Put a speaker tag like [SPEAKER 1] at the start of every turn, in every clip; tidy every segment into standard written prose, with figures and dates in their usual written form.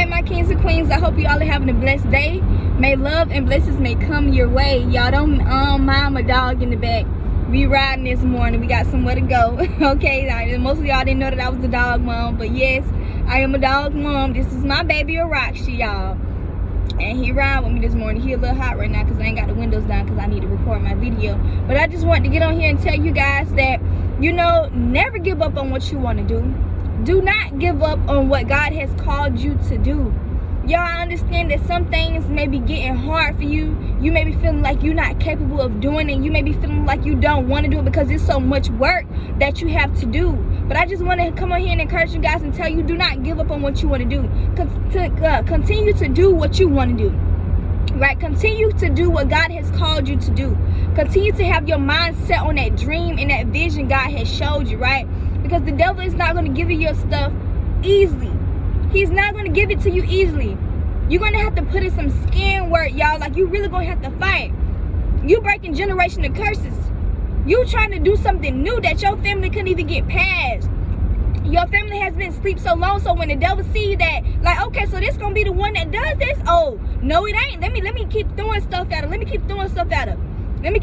[SPEAKER 1] Hey my kings and queens, I hope you all are having a blessed day. May love and blessings may come your way. Y'all don't mind my dog in the back. We riding this morning. We got somewhere to go. Okay, most of y'all didn't know that I was a dog mom, but yes, I am a dog mom. This is my baby Araxi, y'all. And he ride with me this morning. He a little hot right now because I ain't got the windows down because I need to record my video. But I just wanted to get on here and tell you guys that, you know, never give up on what you want to do. Do not give up on what God has called you to do. Y'all, I understand that some things may be getting hard for you. You may be feeling like you're not capable of doing it. You may be feeling like you don't want to do it because there's so much work that you have to do. But I just want to come on here and encourage you guys and tell you, do not give up on what you want to do. Continue to do what you want to do. Right? Continue to do what God has called you to do. Continue to have your mind set on that dream and that vision God has showed you, right? Because the devil is not going to give you your stuff easily. He's not going to give it to you easily. You're going to have to put in some skin work, y'all. Like, you really going to have to fight. You breaking generational curses. You trying to do something new that your family couldn't even get past. Your family has been asleep so long, so when the devil see that, like, okay, so this gonna be the one that does this. Oh, no, it ain't. Let me keep throwing stuff at him. Let me keep throwing stuff at him. Let me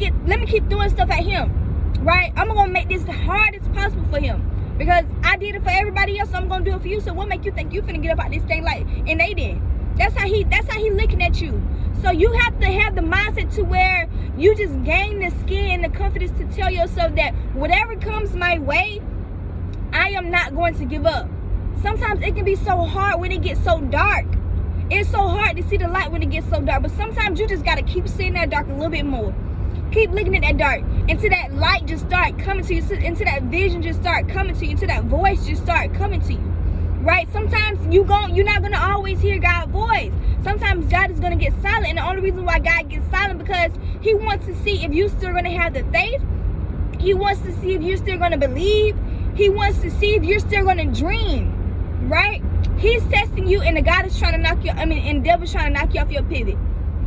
[SPEAKER 1] keep throwing stuff at him. Right? I'm gonna make this the hardest possible for him. Because I did it for everybody else, so I'm gonna do it for you. So what make you think you finna get up out this thing like and they did? That's how he looking at you. So you have to have the mindset to where you just gain the skin and the confidence to tell yourself that whatever comes my way, I am not going to give up. Sometimes it can be so hard when it gets so dark. It's so hard to see the light when it gets so dark. But sometimes you just gotta keep seeing that dark a little bit more. Keep looking at that dark until that light just start coming to you, until that vision just start coming to you, until that voice just start coming to you. Right? Sometimes you're not gonna always hear God's voice. Sometimes God is gonna get silent, and the only reason why God gets silent because He wants to see if you're still gonna have the faith. He wants to see if you're still gonna believe. He wants to see if you're still gonna dream. Right? He's testing you, and the God is trying to knock you. And the devil's trying to knock you off your pivot.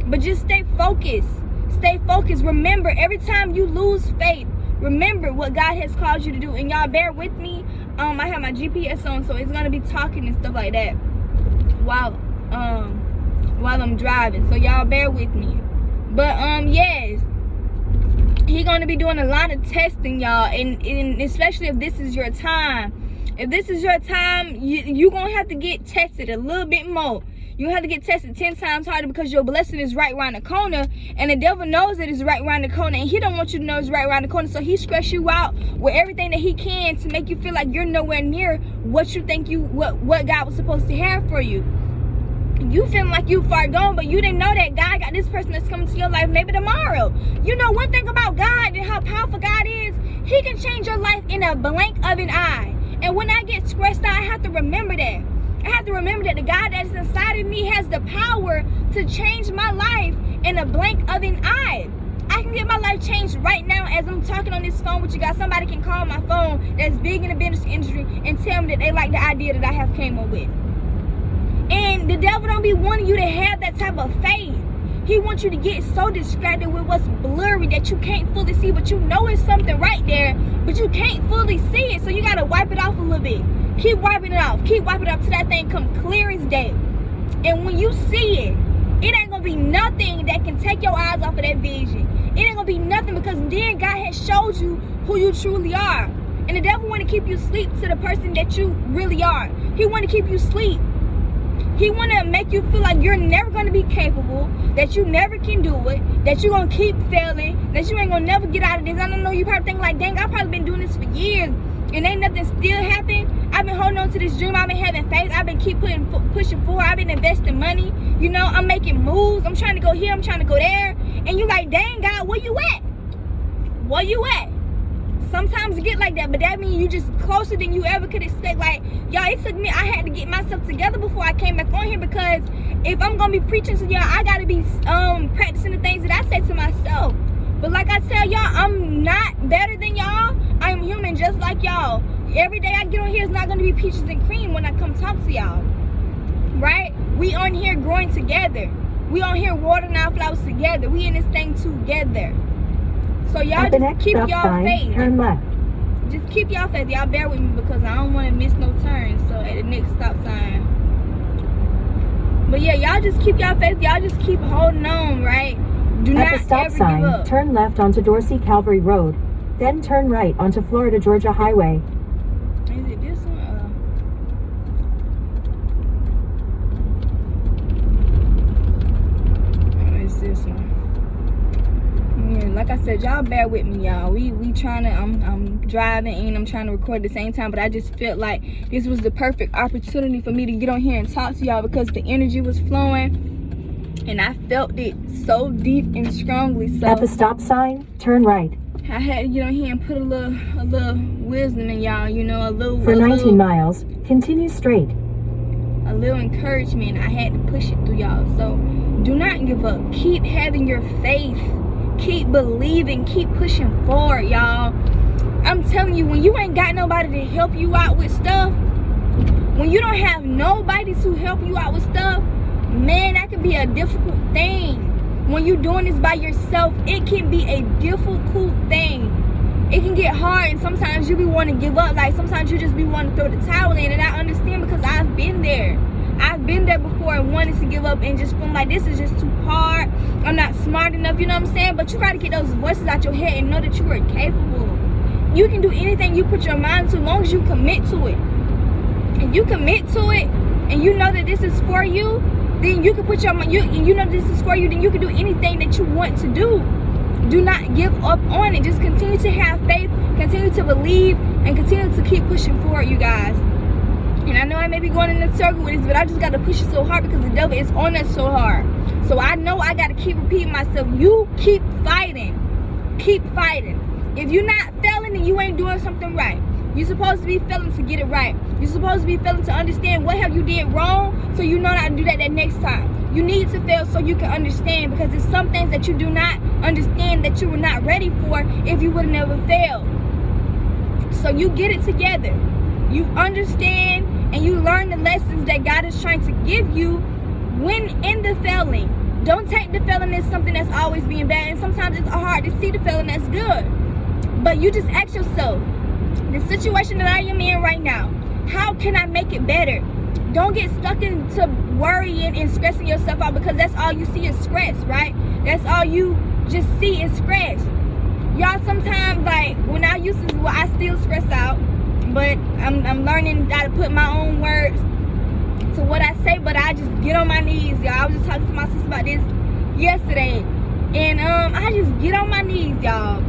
[SPEAKER 1] But just stay focused. Stay focused. Remember, every time you lose faith, remember what God has called you to do. And y'all bear with me. I have my GPS on, so it's gonna be talking and stuff like that while I'm driving. So y'all bear with me. But yes, He's gonna be doing a lot of testing, y'all, and especially if this is your time. If this is your time, you're gonna have to get tested a little bit more. You have to get tested 10 times harder because your blessing is right around the corner, and the devil knows it is right around the corner, and he don't want you to know it's right around the corner. So he stress you out with everything that he can to make you feel like you're nowhere near what you think what God was supposed to have for you. You feeling like you far gone, but you didn't know that God got this person that's coming to your life maybe tomorrow. You know one thing about God and how powerful God is, He can change your life in a blink of an eye. And when I get stressed out, I have to remember that. I have to remember that the God that is inside of me has the power to change my life in a blink of an eye. I can get my life changed right now as I'm talking on this phone with you guys. Somebody can call my phone that's big in the business industry and tell me that they like the idea that I have came up with. And the devil don't be wanting you to have that type of faith. He wants you to get so distracted with what's blurry that you can't fully see, but you know it's something right there, but you can't fully see it. So you got to wipe it off a little bit. Keep wiping it off. Keep wiping it off till that thing come clear as day. And when you see it, it ain't going to be nothing that can take your eyes off of that vision. It ain't going to be nothing because then God has showed you who you truly are. And the devil want to keep you asleep to the person that you really are. He want to keep you asleep. He want to make you feel like you're never going to be capable, that you never can do it, that you're going to keep failing, that you ain't going to never get out of this. I don't know, you probably think like, dang, I've probably been doing this for years and ain't nothing still happened. I've been holding on to this dream. I've been having faith. I've been pushing forward. I've been investing money. You know, I'm making moves. I'm trying to go here. I'm trying to go there. And you like, dang, God, where you at? Where you at? Sometimes it get like that, but that means you just closer than you ever could expect. Like, y'all, it took me, I had to get myself together before I came back on here, because if I'm gonna be preaching to y'all, I gotta be practicing the things that I say to myself. But like I tell y'all, I'm not better than y'all. I'm human just like y'all. Every day I get on here is not gonna be peaches and cream when I come talk to y'all, right? We on here growing together. We on here watering our flowers together. We in this thing together. So y'all just keep y'all faith.
[SPEAKER 2] Turn left.
[SPEAKER 1] Just keep y'all faith. Y'all bear with me because I don't want to miss no turns. So at the next stop sign, But yeah, y'all just keep y'all faith. Y'all just keep holding on, right? Do not
[SPEAKER 2] At the stop
[SPEAKER 1] ever give
[SPEAKER 2] sign,
[SPEAKER 1] up.
[SPEAKER 2] turn left onto Dorsey Calvary Road, then turn right onto Florida Georgia Highway.
[SPEAKER 1] Is it this one? Oh, it's this one. Yeah, like I said, y'all bear with me, y'all. We trying to. I'm driving and I'm trying to record at the same time, but I just felt like this was the perfect opportunity for me to get on here and talk to y'all because the energy was flowing. And I felt it so deep and strongly. So
[SPEAKER 2] At the stop sign, turn right.
[SPEAKER 1] I had to get on here and put a little wisdom in y'all, you know,
[SPEAKER 2] For 19 miles, continue straight.
[SPEAKER 1] a little encouragement. I had to push it through y'all. So do not give up. Keep having your faith. Keep believing. Keep pushing forward, y'all. I'm telling you, when you ain't got nobody to help you out with stuff, when you don't have nobody to help you out with stuff, man, that can be a difficult thing. When you're doing this by yourself, it can be a difficult thing. It can get hard, and sometimes you be wanting to give up. Like, sometimes you just be wanting to throw the towel in, and I understand because I've been there. I've been there before and wanted to give up and just feel like this is just too hard. I'm not smart enough, you know what I'm saying? But you got to get those voices out your head and know that you are capable. You can do anything you put your mind to as long as you commit to it. If you commit to it and you know that this is for you, then you can put your mind, you know this is for you, then you can do anything that you want to do. Do not give up on it. Just continue to have faith, continue to believe, and continue to keep pushing forward, you guys. And I know I may be going in a circle with this, but I just got to push it so hard because the devil is on us so hard. So I know I got to keep repeating myself. You keep fighting. Keep fighting. If you're not failing, then you ain't doing something right. You're supposed to be failing to get it right. You're supposed to be failing to understand what have you did wrong so you know how to do that next time. You need to fail so you can understand, because there's some things that you do not understand that you were not ready for if you would have never failed. So you get it together. You understand and you learn the lessons that God is trying to give you when in the failing. Don't take the failing as something that's always being bad. And sometimes it's hard to see the failing that's good. But you just ask yourself, the situation that I am in right now, how can I make it better? Don't get stuck into worrying and stressing yourself out, because that's all you see is stress, right? That's all you just see is stress. Y'all, sometimes, like, when I used to, well, I still stress out, but I'm learning how to put my own words to what I say, but I just get on my knees, y'all. I was just talking to my sister about this yesterday, and I just get on my knees, y'all,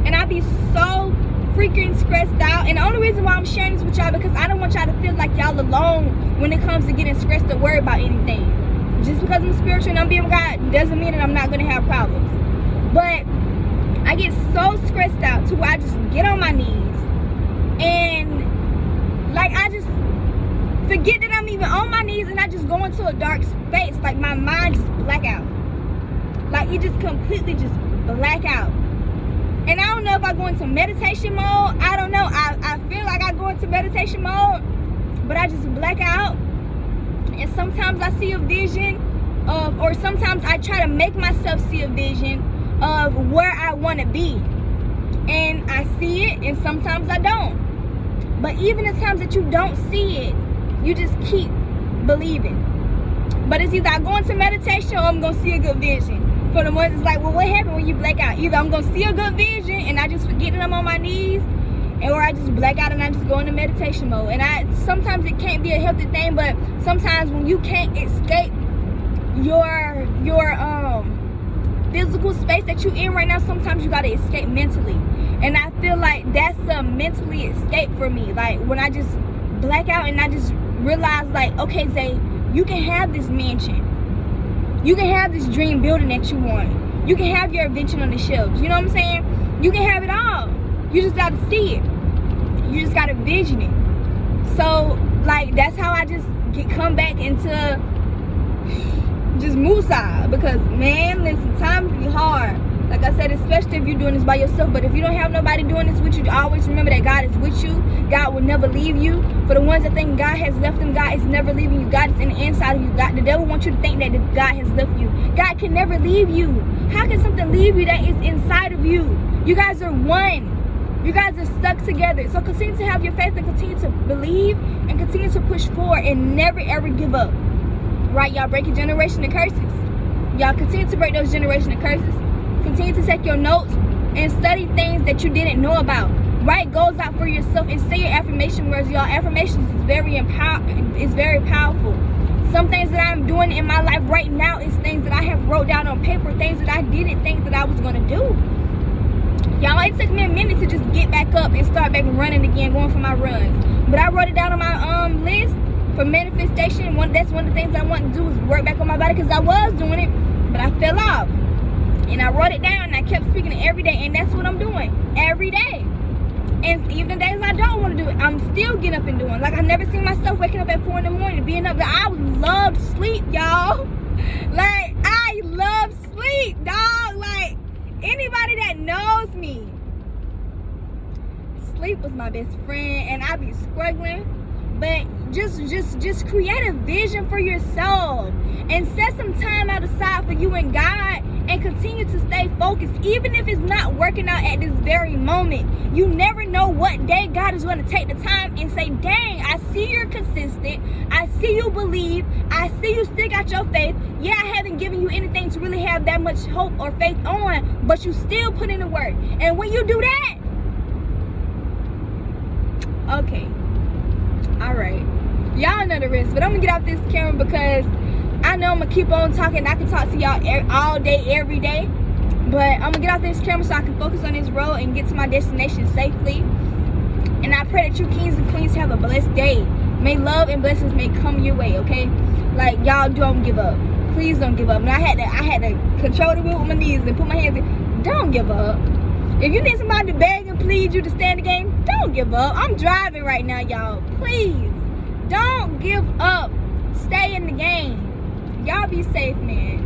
[SPEAKER 1] and I be so freaking stressed out. And the only reason why I'm sharing this with y'all, because I don't want y'all to feel like y'all alone when it comes to getting stressed or worried about anything. Just because I'm spiritual and I'm being God doesn't mean that I'm not going to have problems. But I get so stressed out to where I just get on my knees and, like, I just forget that I'm even on my knees, and I just go into a dark space. Like, my mind just black out. Like, it just completely just black out. And I don't know if I go into meditation mode. I don't know. I feel like I go into meditation mode, but I just black out. And sometimes I see a vision of, or sometimes I try to make myself see a vision of where I want to be. And I see it, and sometimes I don't. But even the times that you don't see it, you just keep believing. But it's either I go into meditation or I'm going to see a good vision. For the ones that's like, well, what happened when you black out? Either I'm going to see a good vision and I just forget that I'm on my knees, or I just black out and I just go into meditation mode. And sometimes it can't be a healthy thing, but sometimes when you can't escape your physical space that you're in right now, sometimes you got to escape mentally. And I feel like that's a mentally escape for me. Like, when I just black out and I just realize, like, okay, Zay, you can have this mansion. You can have this dream building that you want. You can have your invention on the shelves. You know what I'm saying? You can have it all. You just got to see it. You just got to vision it. So, like, that's how I just come back into just Musa. Because, man, listen, times be hard. Like I said, especially if you're doing this by yourself. But if you don't have nobody doing this with you, always remember that God is with you. God will never leave you. For the ones that think God has left them, God is never leaving you. God is in the inside of you. God, the devil wants you to think that God has left you. God can never leave you. How can something leave you that is inside of you? You guys are one. You guys are stuck together. So continue to have your faith and continue to believe and continue to push forward and never ever give up. Right, y'all breaking generational curses. Y'all continue to break those generational curses. Continue to take your notes and study things that you didn't know about. Write goals out for yourself and say your affirmation words. Y'all, affirmations is very powerful. Some things that I'm doing in my life right now is things that I have wrote down on paper, things that I didn't think that I was gonna do. Y'all, it took me a minute to just get back up and start back running again, going for my runs. But I wrote it down on my list for manifestation. That's one of the things I want to do is work back on my body, because I was doing it, but I fell off. And I wrote it down and I kept speaking it every day, and that's what I'm doing every day. And even the days I don't want to do it, I'm still getting up and doing. Like, I never seen myself waking up at 4 in the morning, being up. I love sleep, y'all. Like, I love sleep, dog. Like, anybody that knows me, sleep was my best friend, and I be struggling. But just create a vision for yourself and set some time out aside for you and God, and continue to stay focused, even if it's not working out at this very moment. You never know what day God is going to take the time and say, dang, I see you're consistent. I see you believe. I see you still got your faith. Yeah, I haven't given you anything to really have that much hope or faith on, but you still put in the work. And when you do that, okay, all right, y'all know the rest. But I'm gonna get off this camera because I know I'm gonna keep on talking. I can talk to y'all all day, every day. But I'm gonna get off this camera so I can focus on this road and get to my destination safely. And I pray that you kings and queens have a blessed day. May love and blessings may come your way, okay? Like, y'all don't give up. Please don't give up. And I had to control the wheel with my knees and put my hands in. Don't give up. If you need somebody to beg and plead you to stay in the game, don't give up. I'm driving right now, y'all. Please, don't give up. Stay in the game. Y'all be safe, man.